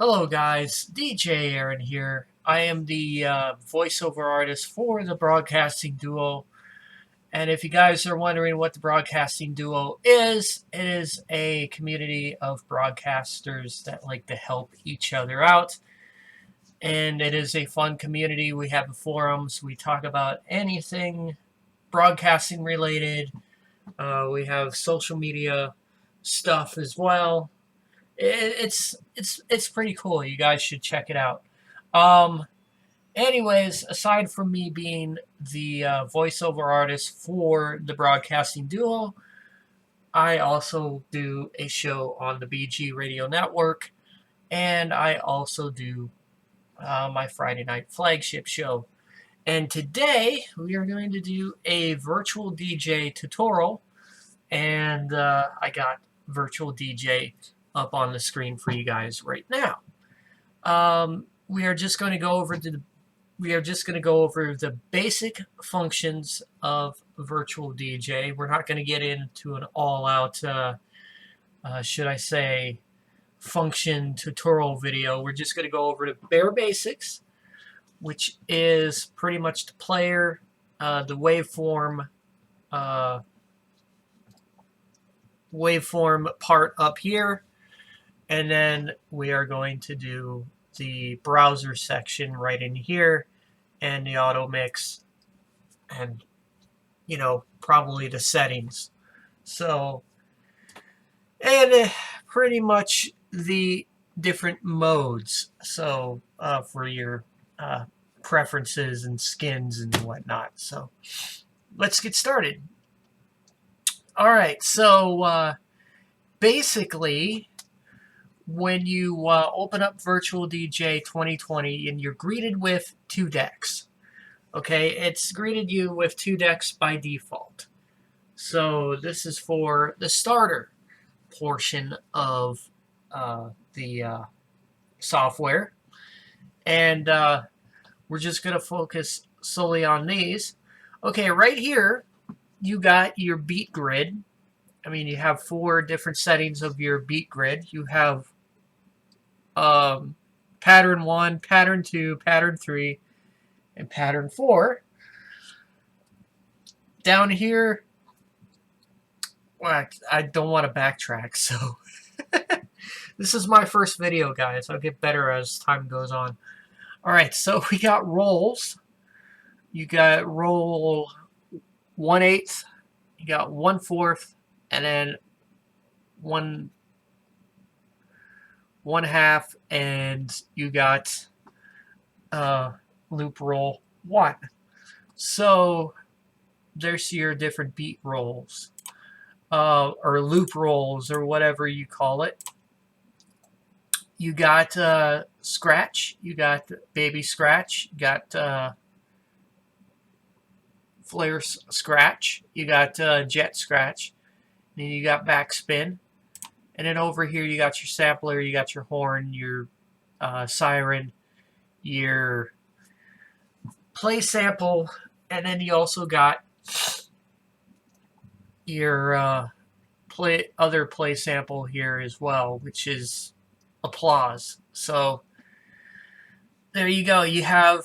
Hello guys, DJ Aaron here. I am the voiceover artist for the Broadcasting Duo. And if you guys are wondering what the Broadcasting Duo is, it is a community of broadcasters that like to help each other out. And it is a fun community. We have forums. We talk about anything broadcasting related. We have social media stuff as well. It's pretty cool. You guys should check it out. Um, Anyways, aside from me being the voiceover artist for the Broadcasting Duo, I also do a show on the BG Radio Network, and I also do my Friday night flagship show. And today we are going to do a virtual DJ tutorial, and I got virtual DJ up on the screen for you guys right now. We are just going to go over the basic functions of virtual DJ. We're not going to get into an all-out, should I say, function tutorial video. We're just going to go over the bare basics, which is pretty much the player, the waveform part up here, and then we are going to do the browser section right in here, and the auto mix, and probably the settings. So, and pretty much the different modes. So for your preferences and skins and whatnot. So let's get started. All right. So basically, when you open up Virtual DJ 2020 and you're greeted with two decks. Okay, it's greeted you with two decks by default. So this is for the starter portion of the software. And we're just going to focus solely on these. Okay, right here, you got your beat grid. I mean, you have 4 different settings of your beat grid. You have pattern 1, pattern 2, pattern 3, and pattern 4. Down here, well, I don't want to backtrack, so this is my first video, guys. I'll get better as time goes on. All right, so we got rolls. You got roll 1/8, you got 1/4, and then 1/2, and you got loop roll 1. So there's your different beat rolls, or loop rolls, or whatever you call it. You got scratch, you got baby scratch, you got flare scratch, you got jet scratch, and then you got backspin. And then over here you got your sampler, you got your horn, your siren, your play sample, and then you also got your other play sample here as well, which is applause. So there you go. You have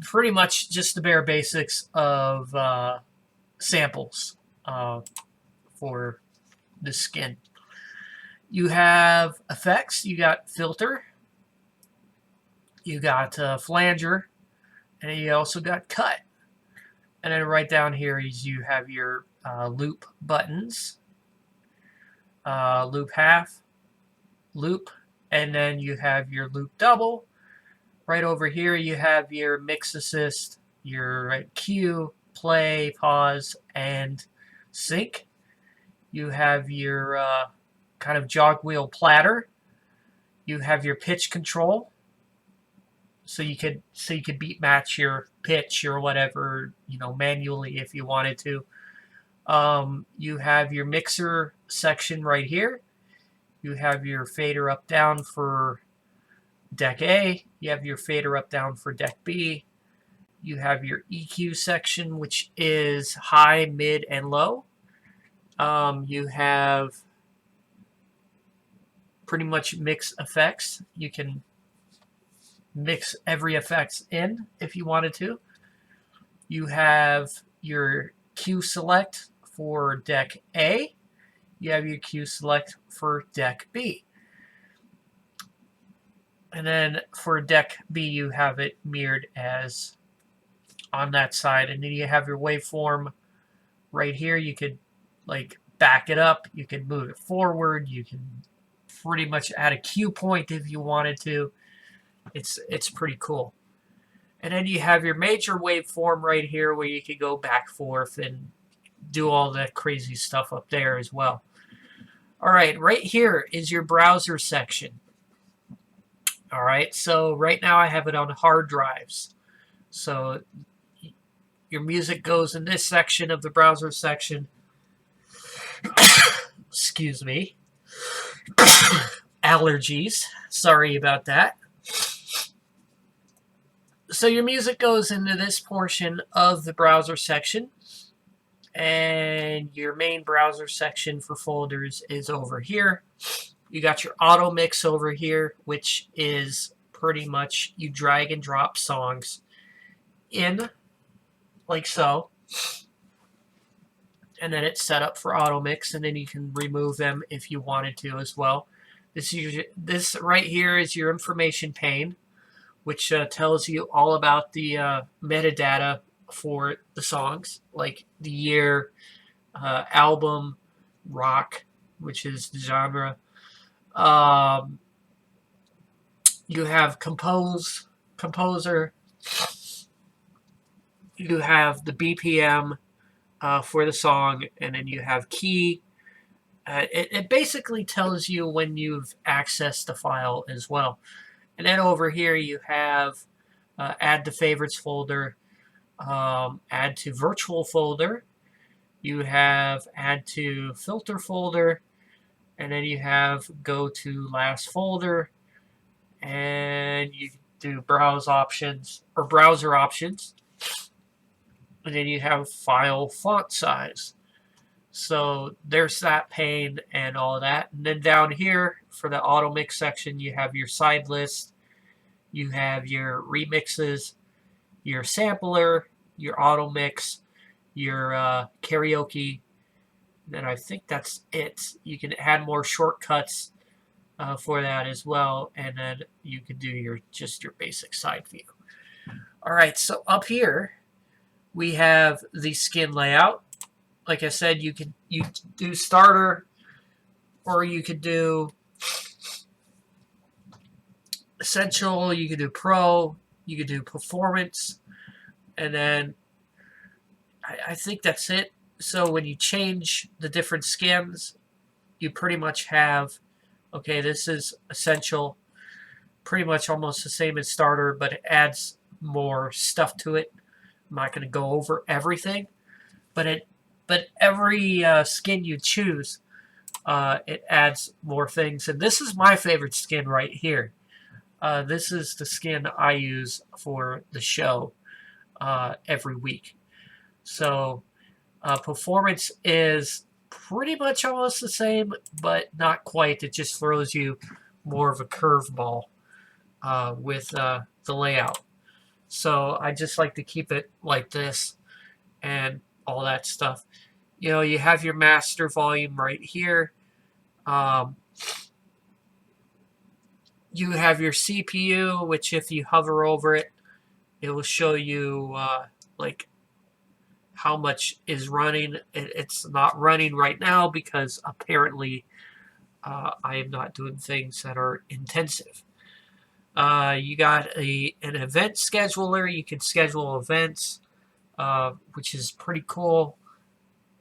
pretty much just the bare basics of samples for the skin. You have effects. You got filter. You got flanger. And then you also got cut. And then right down here is you have your loop buttons. Loop half. Loop. And then you have your loop double. Right over here you have your mix assist, your cue, play, pause, and sync. You have your kind of jog wheel platter. You have your pitch control, so you could beat match your pitch or whatever, manually if you wanted to. You have your mixer section right here. You have your fader up down for deck A. You have your fader up down for deck B. You have your EQ section, which is high, mid, and low. You have pretty much mix effects. You can mix every effect in if you wanted to. You have your Q select for deck A. You have your Q select for deck B. And then for deck B, you have it mirrored as on that side. And then you have your waveform right here. You could like back it up. You can move it forward. You can pretty much add a cue point if you wanted to. It's pretty cool. And then you have your major waveform right here where you could go back forth and do all that crazy stuff up there as well. All right, right here is your browser section. All right, so right now I have it on hard drives. So your music goes in this section of the browser section. Excuse me. Allergies. Sorry about that. So your music goes into this portion of the browser section. And your main browser section for folders is over here. You got your auto mix over here, which is pretty much you drag and drop songs in like so. And then it's set up for auto mix, and then you can remove them if you wanted to as well. This right here is your information pane, which tells you all about the metadata for the songs, like the year, album, rock, which is the genre. You have composer. You have the BPM for the song, and then you have key. It basically tells you when you've accessed the file as well. And then over here you have add to favorites folder, add to virtual folder. You have add to filter folder, and then you have go to last folder, and you do browse options or browser options, and then you have file font size. So there's that pane and all that. And then down here for the auto mix section, you have your side list, you have your remixes, your sampler, your auto mix, your karaoke. And I think that's it. You can add more shortcuts for that as well, and then you can do your basic side view. All right, so up here we have the skin layout. Like I said, you do starter, or you could do essential, you could do pro, you could do performance, and then I think that's it. So when you change the different skins, you pretty much have, okay, this is essential, pretty much almost the same as starter, but it adds more stuff to it. I'm not going to go over everything, but every skin you choose, it adds more things. And this is my favorite skin right here. This is the skin I use for the show every week. So performance is pretty much almost the same, but not quite. It just throws you more of a curveball with the layout. So I just like to keep it like this and all that stuff. You know, you have your master volume right here. You have your CPU, which if you hover over it, it will show you like how much is running. It's not running right now because apparently I am not doing things that are intensive. You got an event scheduler. You can schedule events, which is pretty cool.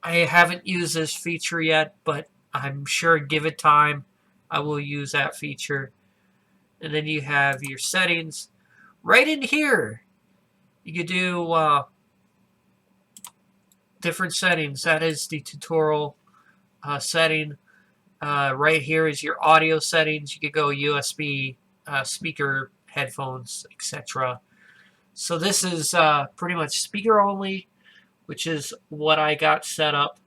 I haven't used this feature yet, but I'm sure give it time, I will use that feature. And then you have your settings. Right in here, you could do different settings. That is the tutorial setting. Right here is your audio settings. You could go USB, speaker, headphones, etc. So this is pretty much speaker only, which is what I got set up.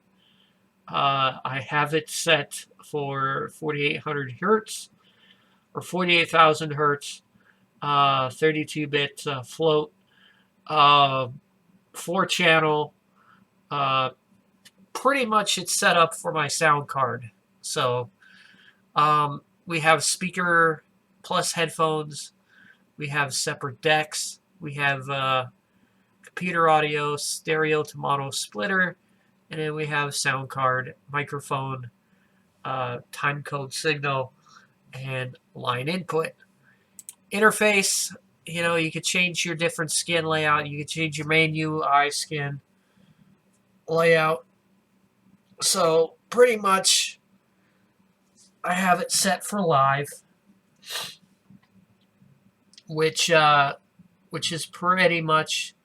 I have it set for 4800 hertz or 48,000 hertz, 32-bit float, 4-channel. Pretty much it's set up for my sound card. So we have speaker plus headphones. We have separate decks. We have computer audio, stereo to mono splitter, and then we have sound card, microphone, time code signal, and line input. Interface, you could change your different skin layout. You could change your main UI skin layout. So pretty much I have it set for live, which is pretty much,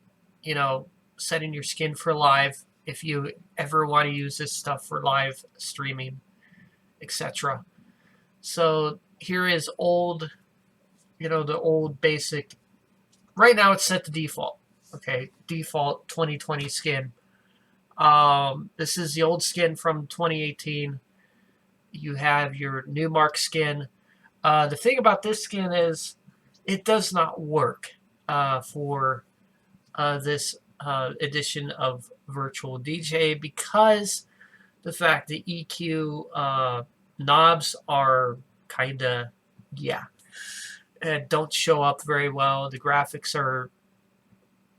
setting your skin for live if you ever want to use this stuff for live streaming, etc. So here is old, the old basic. Right now it's set to default. Okay, default 2020 skin. This is the old skin from 2018. You have your new mark skin. The thing about this skin is it does not work for this edition of Virtual DJ because the fact the EQ knobs are kind of, don't show up very well. The graphics are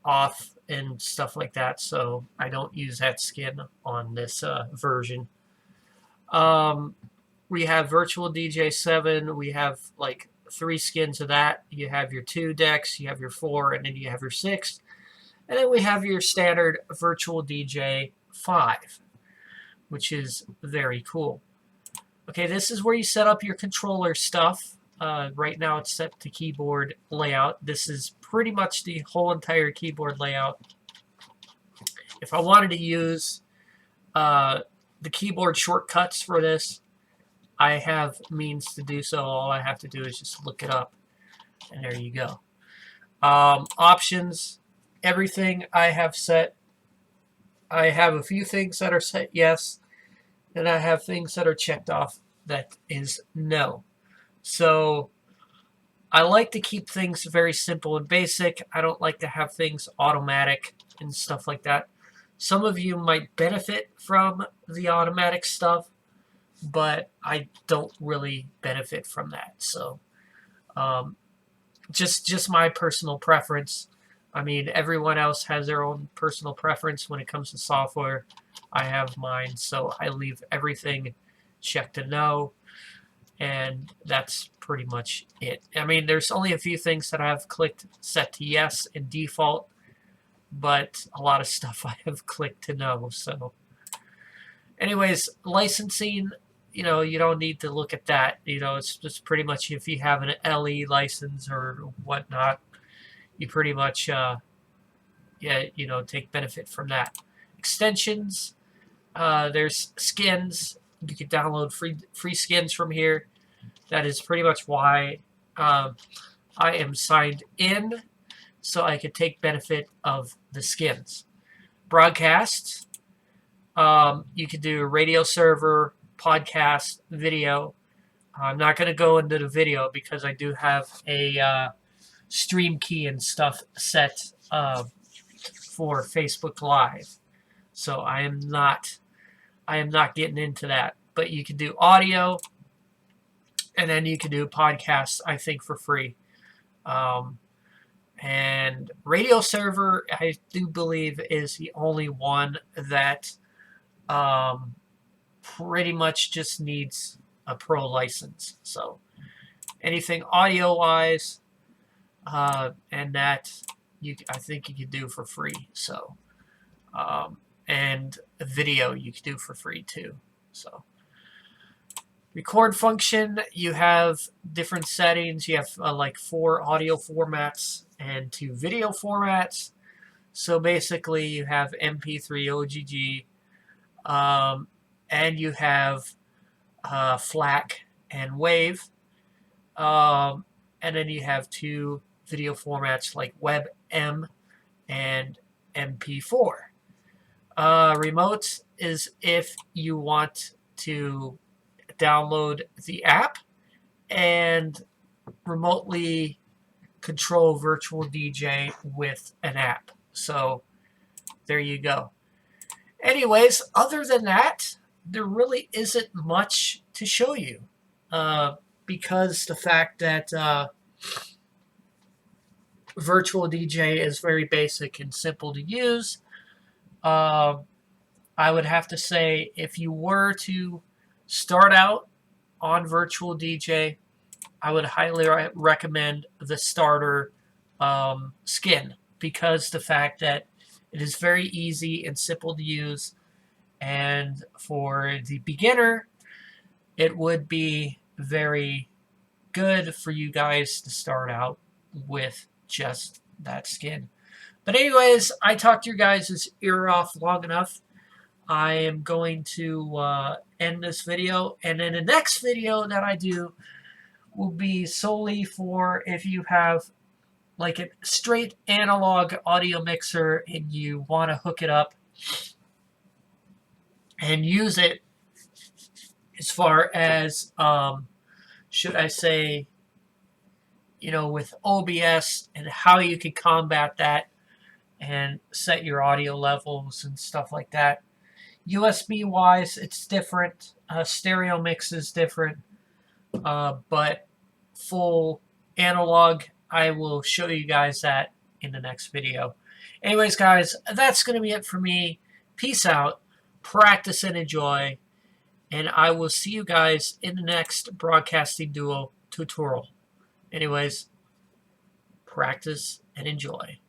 off and stuff like that, so I don't use that skin on this version. We have Virtual DJ 7. We have like 3 skins of that. You have your 2 decks, you have your 4, and then you have your 6. And then we have your standard Virtual DJ 5, which is very cool. Okay, this is where you set up your controller stuff. Right now it's set to keyboard layout. This is pretty much the whole entire keyboard layout. If I wanted to use the keyboard shortcuts for this, I have means to do so. All I have to do is just look it up, and there you go. Options, everything I have set. I have a few things that are set yes, and I have things that are checked off that is no. So I like to keep things very simple and basic. I don't like to have things automatic and stuff like that. Some of you might benefit from the automatic stuff, but I don't really benefit from that. So just my personal preference. I mean, everyone else has their own personal preference when it comes to software. I have mine, so I leave everything checked to no. And that's pretty much it. I mean, there's only a few things that I've clicked set to yes in default, but a lot of stuff I have clicked to no. So anyways, licensing, you don't need to look at that. It's just pretty much if you have an LE license or whatnot, you pretty much, take benefit from that. Extensions, there's skins. You can download free skins from here. That is pretty much why I am signed in, so I could take benefit of the skins. Broadcasts, you could do a radio server, podcast, video. I'm not going to go into the video because I do have a stream key and stuff set for Facebook Live. So I am not getting into that. But you can do audio, and then you can do podcasts, I think, for free. And radio server, I do believe, is the only one that pretty much just needs a pro license. So anything audio-wise, and that I think you can do for free. So and video you can do for free too. So record function, you have different settings. You have like 4 audio formats and 2 video formats. So basically you have MP3 OGG, and you have FLAC and WAVE, and then you have 2 video formats like WebM and MP4. Remote is if you want to download the app and remotely control Virtual DJ with an app. So there you go. Anyways, other than that, there really isn't much to show you, because the fact that Virtual DJ is very basic and simple to use. I would have to say, if you were to start out on Virtual DJ, I would highly recommend the starter skin, because the fact that it is very easy and simple to use, and for the beginner, it would be very good for you guys to start out with just that skin. But anyways, I talked your guys' ear off long enough. I am going to end this video, and then the next video that I do will be solely for if you have like a straight analog audio mixer and you want to hook it up and use it as far as, should I say, with OBS, and how you can combat that and set your audio levels and stuff like that. USB wise, it's different. Stereo mix is different. But full analog, I will show you guys that in the next video. Anyways, guys, that's going to be it for me. Peace out. Practice and enjoy. And I will see you guys in the next Broadcasting Duo tutorial. Anyways, practice and enjoy.